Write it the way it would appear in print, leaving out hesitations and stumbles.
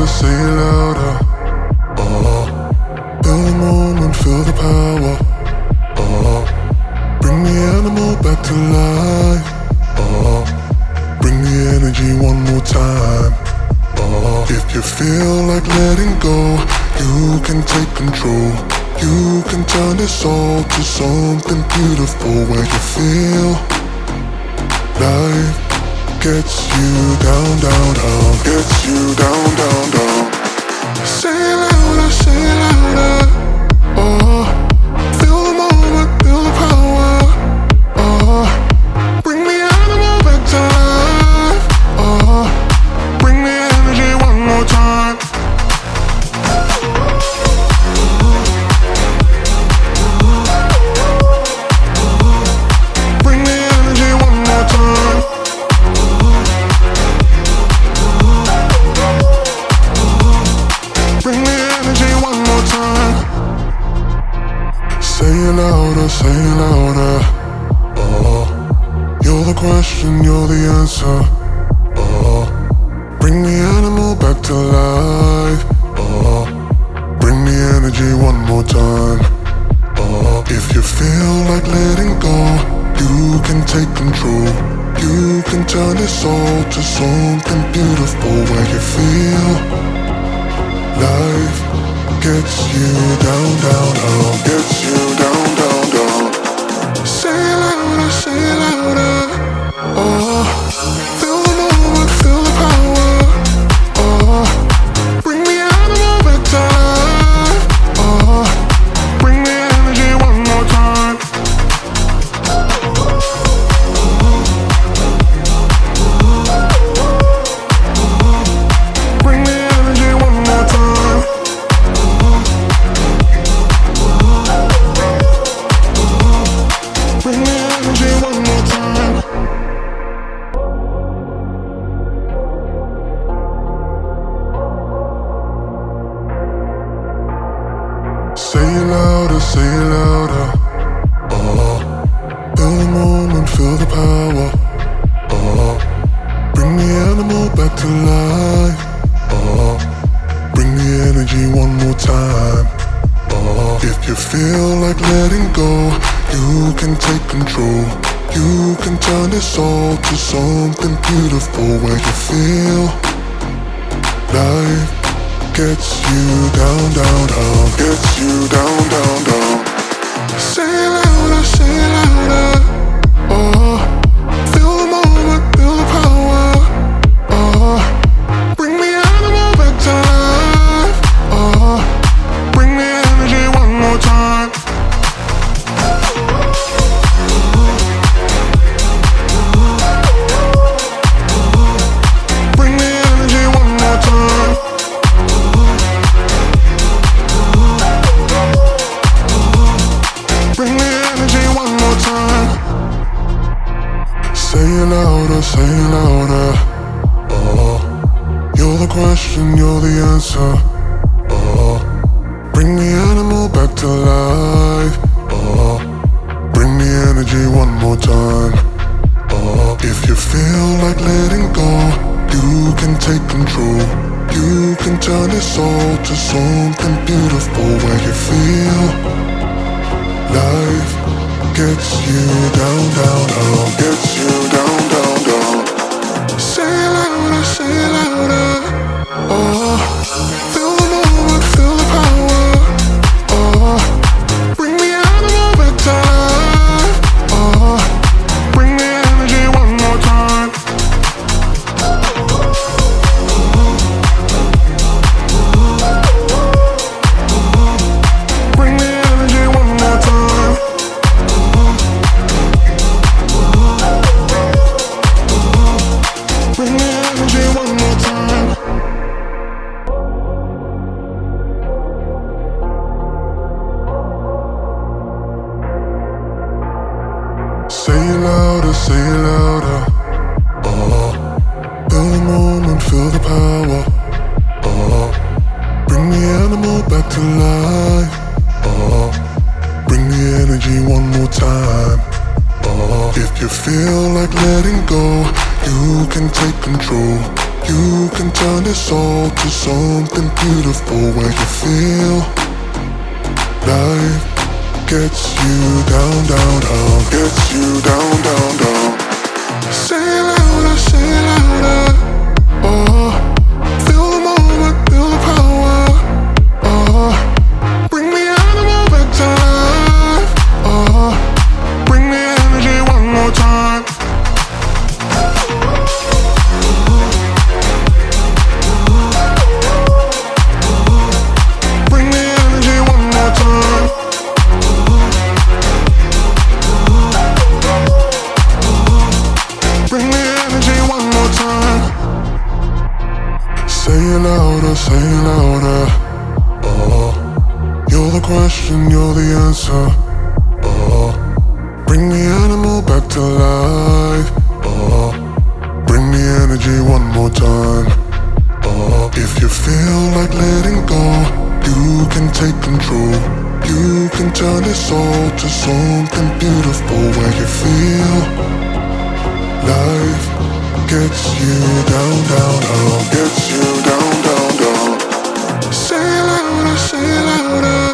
say it louder. Feel the moment, feel the power. Bring the animal back to life. Bring the energy one more time. If you feel like letting go, you can take control. You can turn this all to something beautiful, where you feel life gets you down, down, down, gets you down, down, down. Say it louder, say it louder. Feel the moment, feel the power. Bring the animal back to life. Bring the energy one more time. Bring the energy one more time. Bring the energy one more time. Say it louder, say it louder. You're the question, you're the answer. Bring the animal back to life. Bring the energy one more time. If you feel like letting go, you can take control. You can turn this all to something beautiful, where you feel life gets you down, down, down, gets you down, down, down. Say it louder, say it louder. Feel the moment, feel the power. Bring the animal back to life. Bring the energy one more time. Bring the energy one more time. Bring the energy one more time. Say it louder, say it louder. Feel the moment, feel the power. Bring the animal back to life. Bring the energy one more time. If you feel like letting go, you can take control. You can turn this all to something beautiful, where you feel life gets you down, down, down, gets you down, down, down. Say it louder, say it louder. Feel the moment, feel the power. Bring the animal back to life. Bring the energy one more time. Bring the energy one more time. Bring the energy one more time. Say it louder, say it louder. You're the question, you're the answer. Bring the animal back to life. Bring the energy one more time. If you feel like letting go, you can take control. You can turn this all to something beautiful, where you feel life gets you down, down, down, gets you down, down, down. Say it louder, say it louder. Feel the moment, feel the power. Bring the animal back to life. Bring the energy one more time. Bring the energy one more time. Bring the energy one more time. Say it louder, say it louder. Feel the moment, feel the power. Bring the animal back to life. Bring the energy one more time. If you feel like letting go, you can take control. You can turn this all to something beautiful where you feel life gets you down, down, down, gets you down, down, down. Say it louder, say it louder. Oh, feel the moment, feel the power. Oh, bring the animal back to life. Oh, bring the energy one more time. Bring the energy one more time. Bring the energy one more time. Say it louder, say it louder. Oh, you're the question, you're the answer. Oh, bring the animal back to life. Oh, bring the energy one more time. Oh, if you feel like letting go, you can take control. You can turn this all to something beautiful where you feel life gets you down, down, down, gets you down, down, down. Say it louder, say it louder.